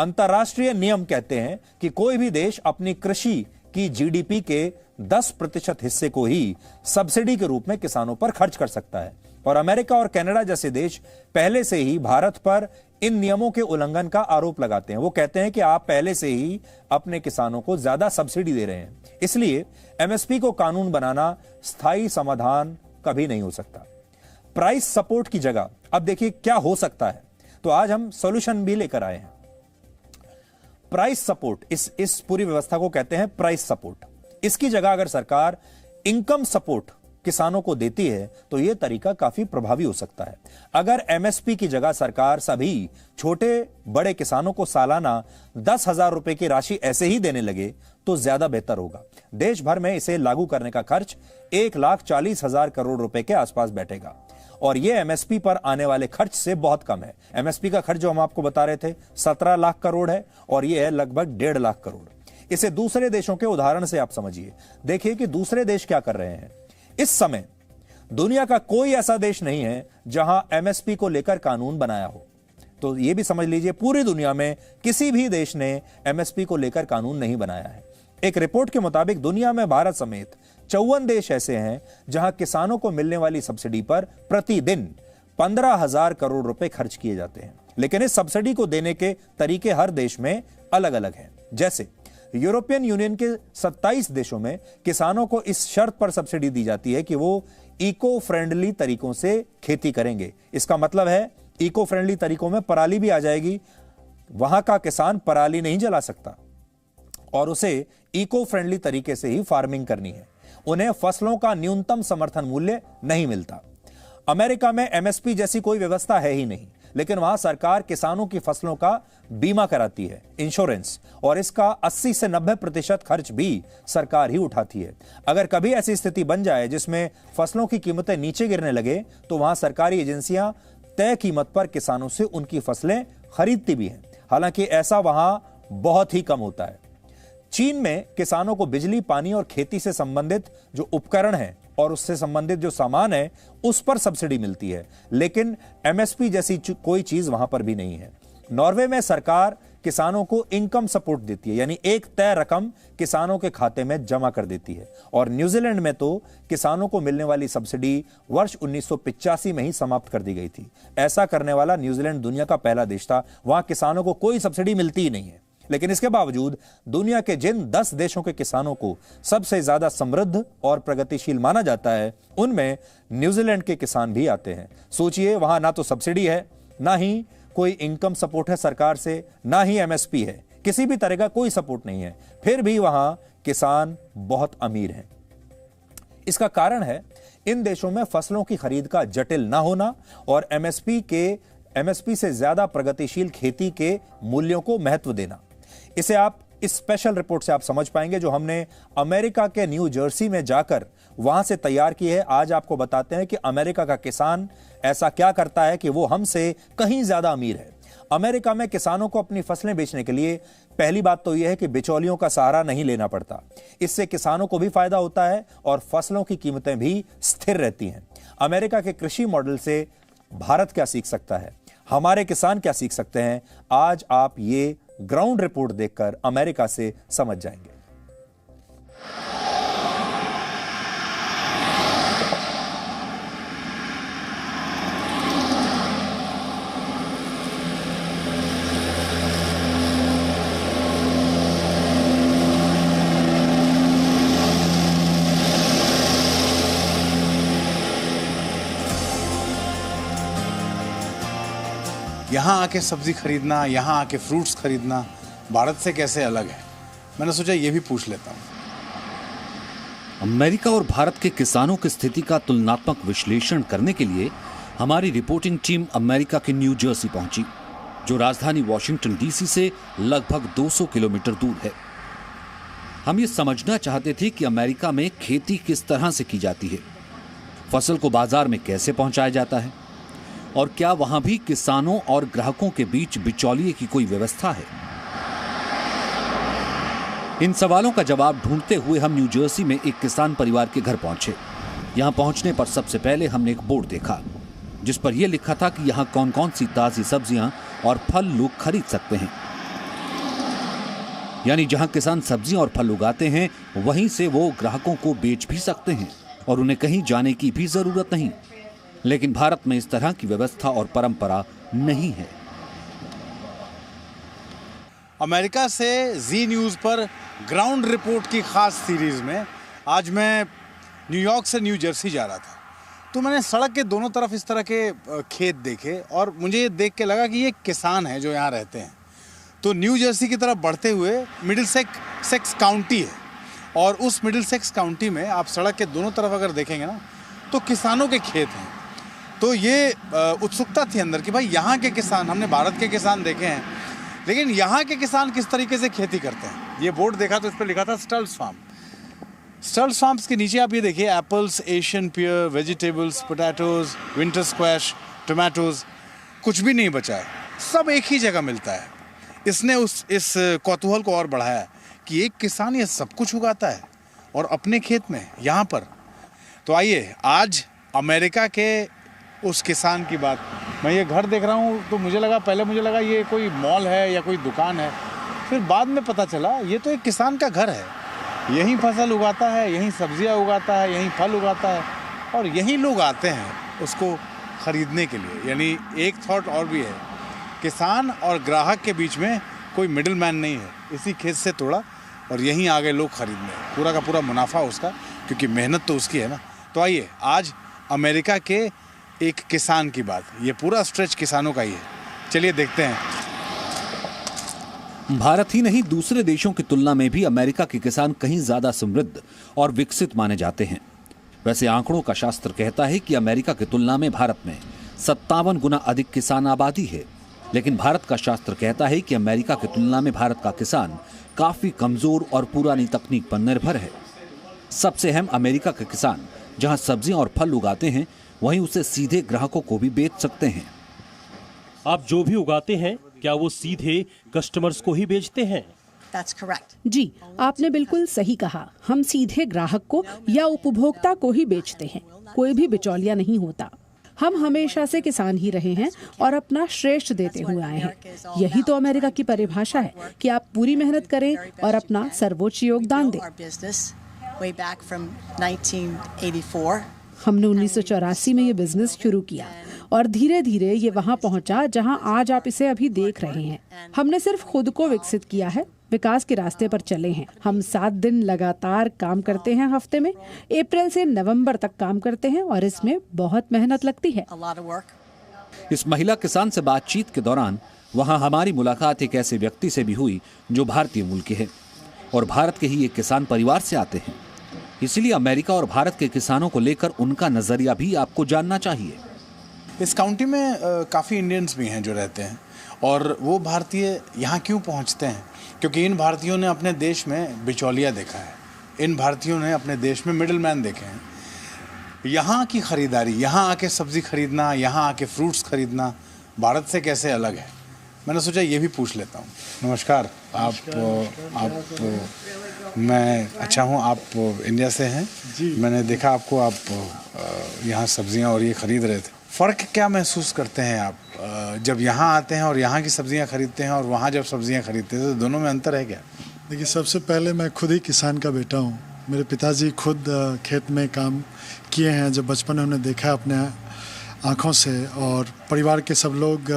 अंतर्राष्ट्रीय नियम कहते हैं कि कोई भी देश अपनी कृषि की जीडीपी के 10% हिस्से को ही सब्सिडी के रूप में किसानों पर खर्च कर सकता है। और अमेरिका और कनाडा जैसे देश पहले से ही भारत पर इन नियमों के उल्लंघन का आरोप लगाते हैं। वो कहते हैं कि आप पहले से ही अपने किसानों को ज्यादा सब्सिडी दे रहे हैं, इसलिए एमएसपी को कानून बनाना स्थायी समाधान कभी नहीं हो सकता। प्राइस सपोर्ट की जगह अब देखिए क्या हो सकता है, तो आज हम सॉल्यूशन भी लेकर आए हैं। प्राइस सपोर्ट, इस पूरी व्यवस्था को कहते हैं प्राइस सपोर्ट। इसकी जगह अगर सरकार इनकम सपोर्ट किसानों को देती है तो यह तरीका काफी प्रभावी हो सकता है। अगर एमएसपी की जगह सरकार सभी छोटे बड़े किसानों को सालाना 10,000 रुपए की राशि ऐसे ही देने लगे तो ज्यादा बेहतर होगा। देश भर में इसे लागू करने का खर्च 1,40,000 करोड़ रुपए के आसपास बैठेगा और यह एमएसपी पर आने वाले खर्च से बहुत कम है। एमएसपी का खर्च जो हम आपको बता रहे थे 17 लाख करोड़ है और यह है लगभग 1.5 लाख करोड़। इसे दूसरे देशों के उदाहरण से आप समझिए। देखिए कि दूसरे देश क्या कर रहे हैं। इस समय दुनिया का कोई ऐसा देश नहीं है जहां एमएसपी को लेकर कानून बनाया हो। तो यह भी समझ लीजिए पूरी दुनिया में किसी भी देश ने एमएसपी को लेकर कानून नहीं बनाया है। एक रिपोर्ट के मुताबिक दुनिया में भारत समेत 54 देश ऐसे हैं जहां किसानों को मिलने वाली सब्सिडी पर प्रतिदिन 15,000 करोड़ रुपए खर्च किए जाते हैं। लेकिन इस सब्सिडी को देने के तरीके हर देश में अलग अलग हैं। जैसे यूरोपियन यूनियन के 27 देशों में किसानों को इस शर्त पर सब्सिडी दी जाती है कि वो इको फ्रेंडली तरीकों से खेती करेंगे। इसका मतलब है इको फ्रेंडली तरीकों में पराली भी आ जाएगी। वहां का किसान पराली नहीं जला सकता और उसे इको फ्रेंडली तरीके से ही फार्मिंग करनी है। उन्हें फसलों का न्यूनतम समर्थन मूल्य नहीं मिलता। अमेरिका में एमएसपी जैसी कोई व्यवस्था है ही नहीं, लेकिन वहां सरकार किसानों की फसलों का बीमा कराती है, इंश्योरेंस, और इसका 80 से 90% खर्च भी सरकार ही उठाती है। अगर कभी ऐसी स्थिति बन जाए जिसमें फसलों की कीमतें नीचे गिरने लगे तो वहां सरकारी एजेंसियां तय कीमत पर किसानों से उनकी फसलें खरीदती भी हैं। हालांकि ऐसा वहां बहुत ही कम होता है। चीन में किसानों को बिजली, पानी और खेती से संबंधित जो उपकरण है और उससे संबंधित जो सामान है उस पर सब्सिडी मिलती है, लेकिन एमएसपी जैसी कोई चीज वहां पर भी नहीं है। नॉर्वे में सरकार किसानों को इनकम सपोर्ट देती है, यानी एक तय रकम किसानों के खाते में जमा कर देती है। और न्यूजीलैंड में तो किसानों को मिलने वाली सब्सिडी वर्ष 1985 में ही समाप्त कर दी गई थी। ऐसा करने वाला न्यूजीलैंड दुनिया का पहला देश था। वहां किसानों को कोई सब्सिडी मिलती ही नहीं है। लेकिन इसके बावजूद दुनिया के जिन 10 देशों के किसानों को सबसे ज्यादा समृद्ध और प्रगतिशील माना जाता है, उनमें न्यूजीलैंड के किसान भी आते हैं। सोचिए, वहां ना तो सब्सिडी है, ना ही कोई इनकम सपोर्ट है सरकार से, ना ही एमएसपी है, किसी भी तरह का कोई सपोर्ट नहीं है, फिर भी वहां किसान बहुत अमीर हैं। इसका कारण है इन देशों में फसलों की खरीद का जटिल ना होना और एमएसपी से ज्यादा प्रगतिशील खेती के मूल्यों को महत्व देना। इसे आप इस स्पेशल रिपोर्ट से आप समझ पाएंगे जो हमने अमेरिका के न्यू जर्सी में जाकर वहां से तैयार की है। आज आपको बताते हैं कि अमेरिका का किसान ऐसा क्या करता है कि वो हमसे कहीं ज्यादा अमीर है। अमेरिका में किसानों को अपनी फसलें बेचने के लिए पहली बात तो यह है कि बिचौलियों का सहारा नहीं लेना पड़ता। इससे किसानों को भी फायदा होता है और फसलों की कीमतें भी स्थिर रहती हैं। अमेरिका के कृषि मॉडल से भारत क्या सीख सकता है, हमारे किसान क्या सीख सकते हैं, आज आप ये ग्राउंड रिपोर्ट देखकर अमेरिका से समझ जाएंगे। यहाँ आके सब्जी खरीदना, यहाँ आके फ्रूट्स खरीदना भारत से कैसे अलग है, मैंने सोचा ये भी पूछ लेता हूँ। अमेरिका और भारत के किसानों की स्थिति का तुलनात्मक विश्लेषण करने के लिए हमारी रिपोर्टिंग टीम अमेरिका के न्यू जर्सी पहुंची, जो राजधानी वॉशिंगटन डीसी से लगभग 200 किलोमीटर दूर है। हम ये समझना चाहते थे कि अमेरिका में खेती किस तरह से की जाती है, फसल को बाजार में कैसे पहुंचाया जाता है और क्या वहां भी किसानों और ग्राहकों के बीच बिचौलिए की कोई व्यवस्था है। इन सवालों का जवाब ढूंढते हुए हम न्यू जर्सी में एक किसान परिवार के घर पहुंचे। यहां पहुंचने पर सबसे पहले हमने एक बोर्ड देखा जिस पर यह लिखा था कि यहां कौन कौन सी ताजी सब्जियां और फल लोग खरीद सकते हैं। यानी जहां किसान सब्जियां और फल उगाते हैं वहीं से वो ग्राहकों को बेच भी सकते हैं और उन्हें कहीं जाने की भी जरूरत नहीं। लेकिन भारत में इस तरह की व्यवस्था और परंपरा नहीं है। अमेरिका से जी न्यूज़ पर ग्राउंड रिपोर्ट की खास सीरीज में आज मैं न्यूयॉर्क से न्यू जर्सी जा रहा था, तो मैंने सड़क के दोनों तरफ इस तरह के खेत देखे और मुझे ये देख के लगा कि ये किसान हैं जो यहाँ रहते हैं। तो न्यू जर्सी की तरफ बढ़ते हुए मिडिलसेक्स काउंटी है और उस मिडिलसेक्स काउंटी में आप सड़क के दोनों तरफ अगर देखेंगे ना तो किसानों के खेत हैं। तो ये उत्सुकता थी अंदर कि भाई यहाँ के किसान, हमने भारत के किसान देखे हैं लेकिन यहाँ के किसान किस तरीके से खेती करते हैं। ये बोर्ड देखा तो इस पर लिखा था स्टल्स फार्म। स्टल्स फार्म्स के नीचे आप ये देखिए apples, Asian pear, vegetables, potatoes, winter squash, tomatoes, कुछ भी नहीं बचा है, सब एक ही जगह मिलता है। इसने इस कौतूहल को और बढ़ाया कि एक किसान ये सब कुछ उगाता है और अपने खेत में यहाँ पर। तो आइए आज अमेरिका के उस किसान की बात। मैं ये घर देख रहा हूँ तो पहले मुझे लगा ये कोई मॉल है या कोई दुकान है, फिर बाद में पता चला ये तो एक किसान का घर है। यहीं फसल उगाता है, यहीं सब्जियाँ उगाता है, यहीं फल उगाता है और यहीं लोग आते हैं उसको ख़रीदने के लिए। यानी एक थॉट और भी है, किसान और ग्राहक के बीच में कोई मिडिल मैन नहीं है। इसी खेत से तोड़ा और यहीं आ गए लोग खरीदने, पूरा का पूरा मुनाफा उसका, क्योंकि मेहनत तो उसकी है ना। तो आइए आज अमेरिका के एक किसान की बात। ये पूरा स्ट्रेच किसानों का ही है, चलिए देखते हैं। भारत ही नहीं दूसरे देशों की तुलना में भी अमेरिका के किसान कहीं ज्यादा समृद्ध और विकसित माने जाते हैं। वैसे आंकड़ों का शास्त्र कहता है कि अमेरिका की तुलना में भारत में 57 गुना अधिक किसान आबादी है, लेकिन भारत का शास्त्र कहता है कि अमेरिका की तुलना में भारत का किसान काफी कमजोर और पुरानी तकनीक पर निर्भर है। सबसे अहम, अमेरिका के किसान जहां सब्जियां और फल उगाते हैं वहीं उसे सीधे ग्राहकों को भी बेच सकते हैं। आप जो भी उगाते हैं क्या वो सीधे कस्टमर्स को ही बेचते हैं? That's correct. जी, आपने बिल्कुल सही कहा। हम सीधे ग्राहक को या उपभोक्ता को ही बेचते हैं, कोई भी बिचौलिया नहीं होता। हम हमेशा से किसान ही रहे हैं और अपना श्रेष्ठ देते हुए आए हैं। यही तो अमेरिका की परिभाषा है कि आप पूरी मेहनत करें और अपना सर्वोच्च योगदान दें। Way back from 1984. हमने 1984 में ये बिजनेस शुरू किया और धीरे धीरे ये वहाँ पहुँचा जहाँ आज आप इसे अभी देख रहे हैं। हमने सिर्फ खुद को विकसित किया है, विकास के रास्ते पर चले हैं। हम 7 दिन लगातार काम करते हैं हफ्ते में, अप्रैल से नवंबर तक काम करते हैं और इसमें बहुत मेहनत लगती है। इस महिला किसान से बातचीत के दौरान वहाँ हमारी मुलाकात एक ऐसे व्यक्ति से भी हुई जो भारतीय मूल के हैं और भारत के ही एक किसान परिवार से आते हैं। इसलिए अमेरिका और भारत के किसानों को लेकर उनका नजरिया भी आपको जानना चाहिए। इस काउंटी में काफ़ी इंडियंस भी हैं जो रहते हैं और वो भारतीय यहाँ क्यों पहुँचते हैं? क्योंकि इन भारतीयों ने अपने देश में बिचौलिया देखा है, इन भारतीयों ने अपने देश में मिडिल मैन देखे हैं। यहाँ की ख़रीदारी, यहाँ आके सब्ज़ी खरीदना, यहाँ आके फ्रूट्स खरीदना भारत से कैसे अलग है? मैंने सोचा ये भी पूछ लेता हूँ। नमस्कार। आप मैं अच्छा हूँ, आप इंडिया से हैं जी। मैंने देखा आपको, आप यहाँ सब्जियाँ और ये ख़रीद रहे थे। फ़र्क क्या महसूस करते हैं आप जब यहाँ आते हैं और यहाँ की सब्जियाँ खरीदते हैं और वहाँ जब सब्जियाँ खरीदते हैं, तो दोनों में अंतर है क्या? देखिए, सबसे पहले मैं खुद ही किसान का बेटा हूँ। मेरे पिताजी खुद खेत में काम किए हैं, जब बचपन में उन्हें देखा अपने आँखों से, और परिवार के सब लोग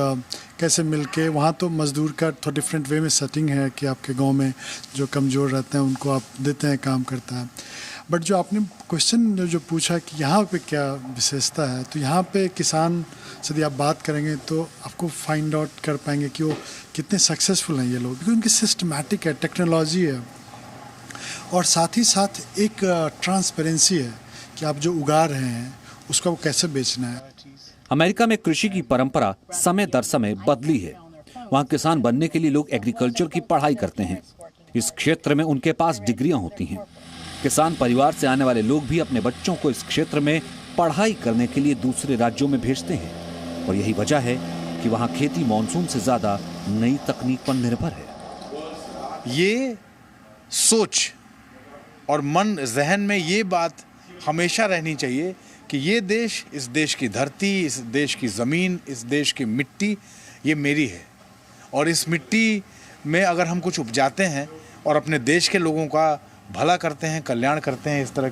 कैसे मिलके, वहाँ तो मज़दूर का थोड़ा डिफरेंट वे में सेटिंग है कि आपके गांव में जो कमज़ोर रहते हैं उनको आप देते हैं, काम करता है। बट जो आपने क्वेश्चन जो पूछा कि यहाँ पे क्या विशेषता है, तो यहाँ पे किसान से यदि आप बात करेंगे तो आपको फाइंड आउट कर पाएंगे कि वो कितने सक्सेसफुल हैं ये लोग, क्योंकि उनकी सिस्टमैटिक है, टेक्नोलॉजी है और साथ ही साथ एक ट्रांसपेरेंसी है कि आप जो उगा रहे हैं उसको कैसे बेचना है। अमेरिका में कृषि की परंपरा समय दर समय बदली है। वहाँ किसान बनने के लिए लोग एग्रीकल्चर की पढ़ाई करते हैं। इस क्षेत्र में उनके पास डिग्रियां होती हैं। किसान परिवार से आने वाले लोग भी अपने बच्चों को इस क्षेत्र में पढ़ाई करने के लिए दूसरे राज्यों में भेजते हैं और यही वजह है कि वहाँ खेती मानसून से ज्यादा नई तकनीक पर निर्भर है। ये सोच और मन जहन में ये बात हमेशा रहनी चाहिए कि ये देश, इस देश की धरती, इस देश की ज़मीन, इस देश की मिट्टी ये मेरी है और इस मिट्टी में अगर हम कुछ उपजाते हैं और अपने देश के लोगों का भला करते हैं, कल्याण करते हैं, इस तरह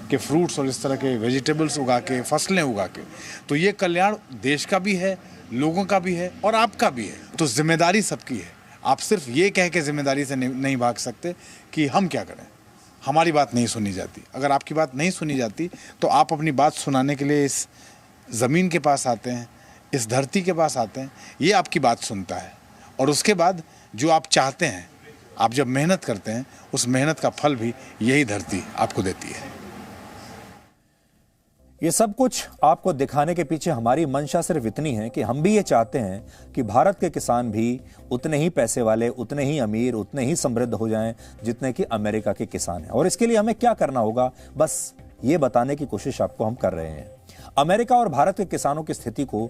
के फ्रूट्स और इस तरह के वेजिटेबल्स उगा के, फसलें उगा के, तो ये कल्याण देश का भी है, लोगों का भी है और आपका भी है। तो जिम्मेदारी सबकी है। आप सिर्फ ये कह के जिम्मेदारी से नहीं भाग सकते कि हम क्या करें, हमारी बात नहीं सुनी जाती। अगर आपकी बात नहीं सुनी जाती तो आप अपनी बात सुनाने के लिए इस ज़मीन के पास आते हैं, इस धरती के पास आते हैं, ये आपकी बात सुनता है और उसके बाद जो आप चाहते हैं, आप जब मेहनत करते हैं, उस मेहनत का फल भी यही धरती आपको देती है। ये सब कुछ आपको दिखाने के पीछे हमारी मंशा सिर्फ इतनी है कि हम भी ये चाहते हैं कि भारत के किसान भी उतने ही पैसे वाले, उतने ही अमीर, उतने ही समृद्ध हो जाएं जितने कि अमेरिका के किसान हैं। और इसके लिए हमें क्या करना होगा, बस ये बताने की कोशिश आपको हम कर रहे हैं। अमेरिका और भारत के किसानों की स्थिति को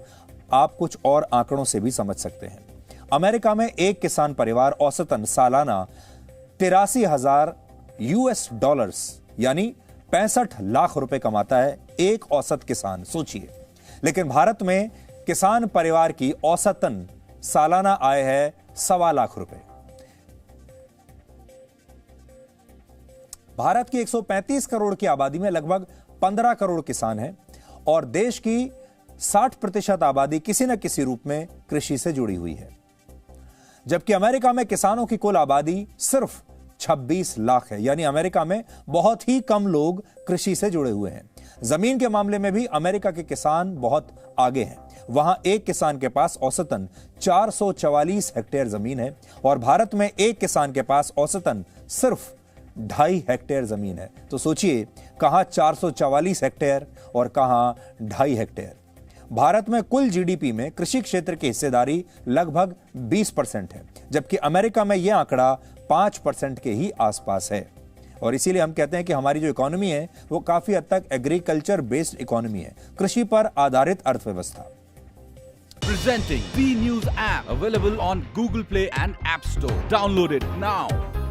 आप कुछ और आंकड़ों से भी समझ सकते हैं। अमेरिका में एक किसान परिवार औसतन सालाना 83,000 US डॉलर्स यानी 65 लाख रुपए कमाता है, एक औसत किसान, सोचिए। लेकिन भारत में किसान परिवार की औसतन सालाना आय है 1.25 लाख रुपए। भारत की 135 करोड़ की आबादी में लगभग 15 करोड़ किसान हैं और देश की 60% आबादी किसी न किसी रूप में कृषि से जुड़ी हुई है। जबकि अमेरिका में किसानों की कुल आबादी सिर्फ 26 लाख है, यानी अमेरिका में बहुत ही कम लोग कृषि से जुड़े हुए हैं। जमीन के मामले में भी अमेरिका के किसान बहुत आगे हैं। वहां एक किसान के पास औसतन 444 हेक्टेयर जमीन है और भारत में एक किसान के पास औसतन सिर्फ 2.5 हेक्टेयर जमीन है। तो सोचिए, कहां 444 हेक्टेयर और कहां 2.5 हेक्टेयर। भारत में कुल जीडीपी में कृषि क्षेत्र की हिस्सेदारी लगभग 20% है, जबकि अमेरिका में यह आंकड़ा 5% के ही आसपास है। और इसीलिए हम कहते हैं कि हमारी जो इकोनॉमी है वो काफी हद तक एग्रीकल्चर बेस्ड इकोनॉमी है, कृषि पर आधारित अर्थव्यवस्था। Presenting B News app available on Google Play and App Store. Download it now.